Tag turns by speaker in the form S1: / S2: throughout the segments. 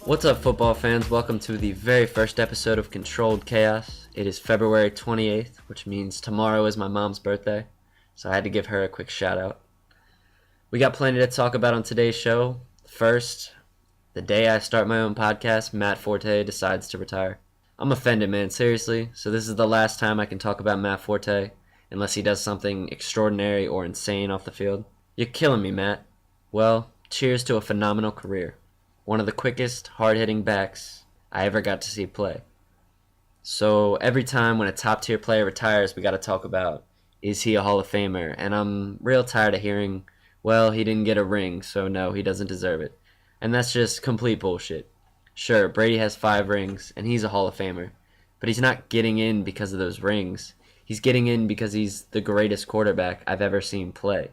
S1: What's up, football fans? Welcome to the very first episode of Controlled Chaos. It is February 28th, which means tomorrow is my mom's birthday, so I had to give her a quick shout out. We got plenty to talk about on today's show. First, the day I start my own podcast, Matt Forte decides to retire. I'm offended, man, seriously. So this is the last time I can talk about Matt Forte, unless he does something extraordinary or insane off the field. You're killing me, Matt. Well, cheers to a phenomenal career. One of the quickest, hard-hitting backs I ever got to see play. So every time when a top-tier player retires, we got to talk about, is he a Hall of Famer? And I'm real tired of hearing, well, he didn't get a ring, so no, he doesn't deserve it. And that's just complete bullshit. Sure, Brady has 5 rings, and he's a Hall of Famer. But he's not getting in because of those rings. He's getting in because he's the greatest quarterback I've ever seen play.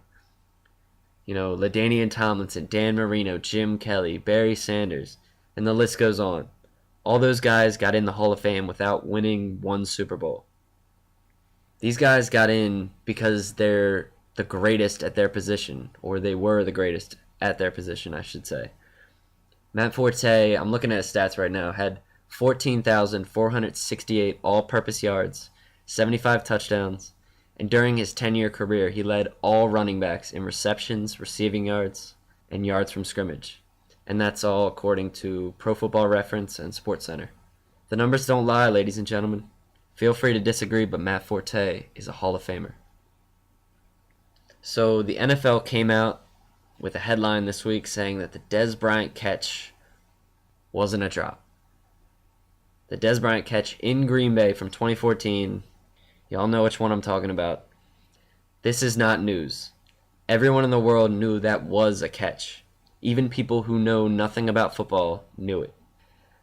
S1: You know, LaDainian Tomlinson, Dan Marino, Jim Kelly, Barry Sanders, and the list goes on. All those guys got in the Hall of Fame without winning one Super Bowl. These guys got in because they're the greatest at their position, or they were the greatest at their position, I should say. Matt Forte, I'm looking at his stats right now, had 14,468 all-purpose yards, 75 touchdowns, and during his 10-year career, he led all running backs in receptions, receiving yards, and yards from scrimmage. And that's all according to Pro Football Reference and SportsCenter. The numbers don't lie, ladies and gentlemen. Feel free to disagree, but Matt Forte is a Hall of Famer. So the NFL came out with a headline this week saying that the Dez Bryant catch wasn't a drop. The Dez Bryant catch in Green Bay from 2014, y'all know which one I'm talking about. This is not news. Everyone in the world knew that was a catch. Even people who know nothing about football knew it.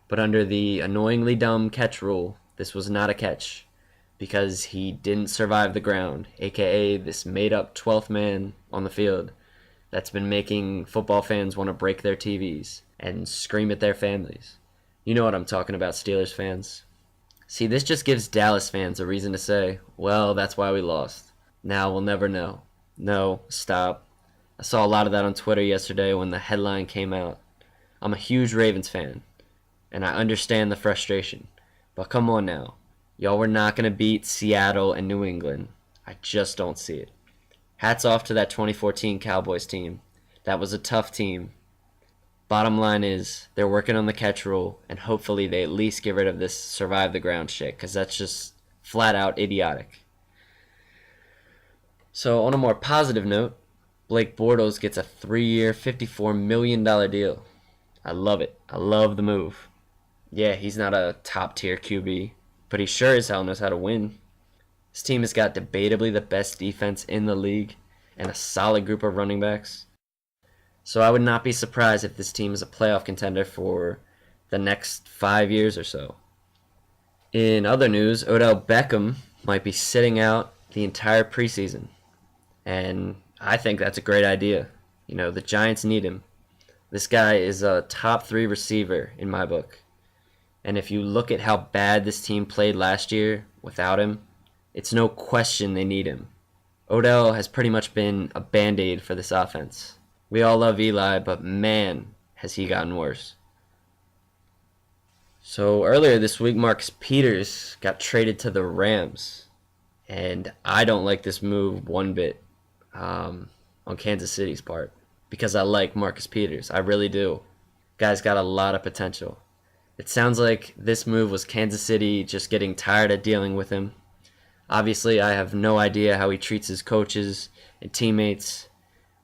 S1: But under the annoyingly dumb catch rule, this was not a catch because he didn't survive the ground, aka this made-up 12th man on the field that's been making football fans want to break their TVs and scream at their families. You know what I'm talking about, Steelers fans. See, this just gives Dallas fans a reason to say, well, that's why we lost. Now we'll never know. No, stop. I saw a lot of that on Twitter yesterday when the headline came out. I'm a huge Ravens fan, and I understand the frustration. But come on now. Y'all were not going to beat Seattle and New England. I just don't see it. Hats off to that 2014 Cowboys team. That was a tough team. Bottom line is, they're working on the catch rule, and hopefully they at least get rid of this survive the ground shit, because that's just flat out idiotic. So on a more positive note, Blake Bortles gets a 3-year, $54 million deal. I love it. I love the move. Yeah, he's not a top-tier QB, but he sure as hell knows how to win. His team has got debatably the best defense in the league, and a solid group of running backs. So I would not be surprised if this team is a playoff contender for the next 5 years or so. In other news, Odell Beckham might be sitting out the entire preseason. And I think that's a great idea. You know, the Giants need him. This guy is a top 3 receiver in my book. And if you look at how bad this team played last year without him, it's no question they need him. Odell has pretty much been a band-aid for this offense. We all love Eli, but man, has he gotten worse. So earlier this week, Marcus Peters got traded to the Rams. And I don't like this move one bit on Kansas City's part. Because I like Marcus Peters. I really do. Guy's got a lot of potential. It sounds like this move was Kansas City just getting tired of dealing with him. Obviously, I have no idea how he treats his coaches and teammates.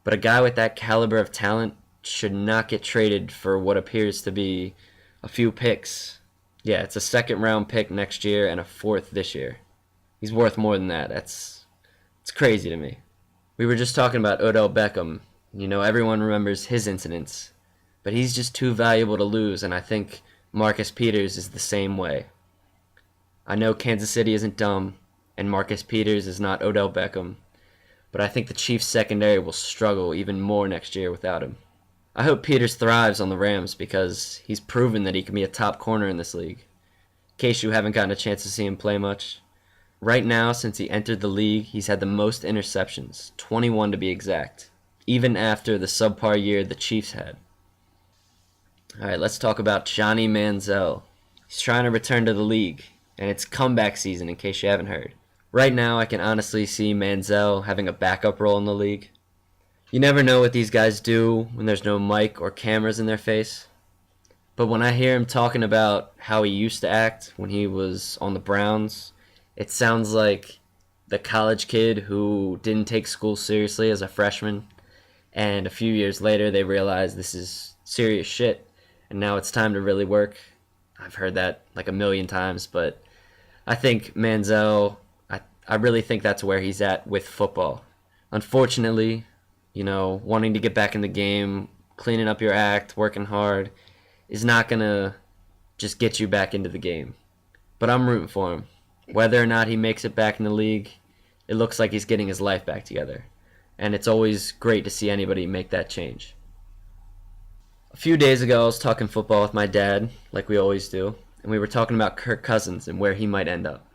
S1: But a guy with that caliber of talent should not get traded for what appears to be a few picks. Yeah, it's a 2nd-round pick next year and a 4th this year. He's worth more than that. It's crazy to me. We were just talking about Odell Beckham. You know, everyone remembers his incidents. But he's just too valuable to lose, and I think Marcus Peters is the same way. I know Kansas City isn't dumb, and Marcus Peters is not Odell Beckham. But I think the Chiefs' secondary will struggle even more next year without him. I hope Peters thrives on the Rams because he's proven that he can be a top corner in this league. In case you haven't gotten a chance to see him play much, right now since he entered the league, he's had the most interceptions, 21 to be exact, even after the subpar year the Chiefs had. All right, let's talk about Johnny Manziel. He's trying to return to the league, and it's comeback season in case you haven't heard. Right now, I can honestly see Manziel having a backup role in the league. You never know what these guys do when there's no mic or cameras in their face. But when I hear him talking about how he used to act when he was on the Browns, it sounds like the college kid who didn't take school seriously as a freshman, and a few years later they realize this is serious shit, and now it's time to really work. I've heard that like a million times, but I think Manziel, I really think that's where he's at with football. Unfortunately, wanting to get back in the game, cleaning up your act, working hard, is not going to just get you back into the game. But I'm rooting for him. Whether or not he makes it back in the league, it looks like he's getting his life back together. And it's always great to see anybody make that change. A few days ago, I was talking football with my dad, like we always do, and we were talking about Kirk Cousins and where he might end up.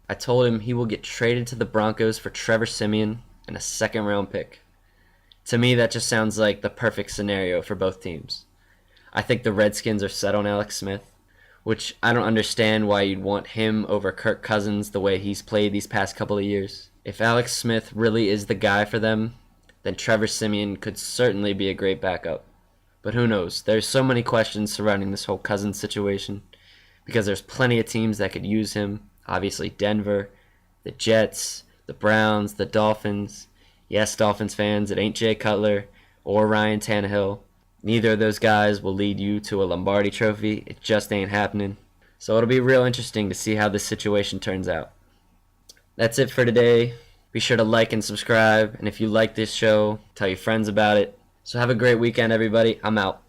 S1: I told him he will get traded to the Broncos for Trevor Siemian and a second-round pick. To me, that just sounds like the perfect scenario for both teams. I think the Redskins are set on Alex Smith, which I don't understand why you'd want him over Kirk Cousins the way he's played these past couple of years. If Alex Smith really is the guy for them, then Trevor Siemian could certainly be a great backup. But who knows? There's so many questions surrounding this whole Cousins situation because there's plenty of teams that could use him. Obviously Denver, the Jets, the Browns, the Dolphins. Yes, Dolphins fans, it ain't Jay Cutler or Ryan Tannehill. Neither of those guys will lead you to a Lombardi trophy. It just ain't happening. So it'll be real interesting to see how this situation turns out. That's it for today. Be sure to like and subscribe. And if you like this show, tell your friends about it. So have a great weekend, everybody. I'm out.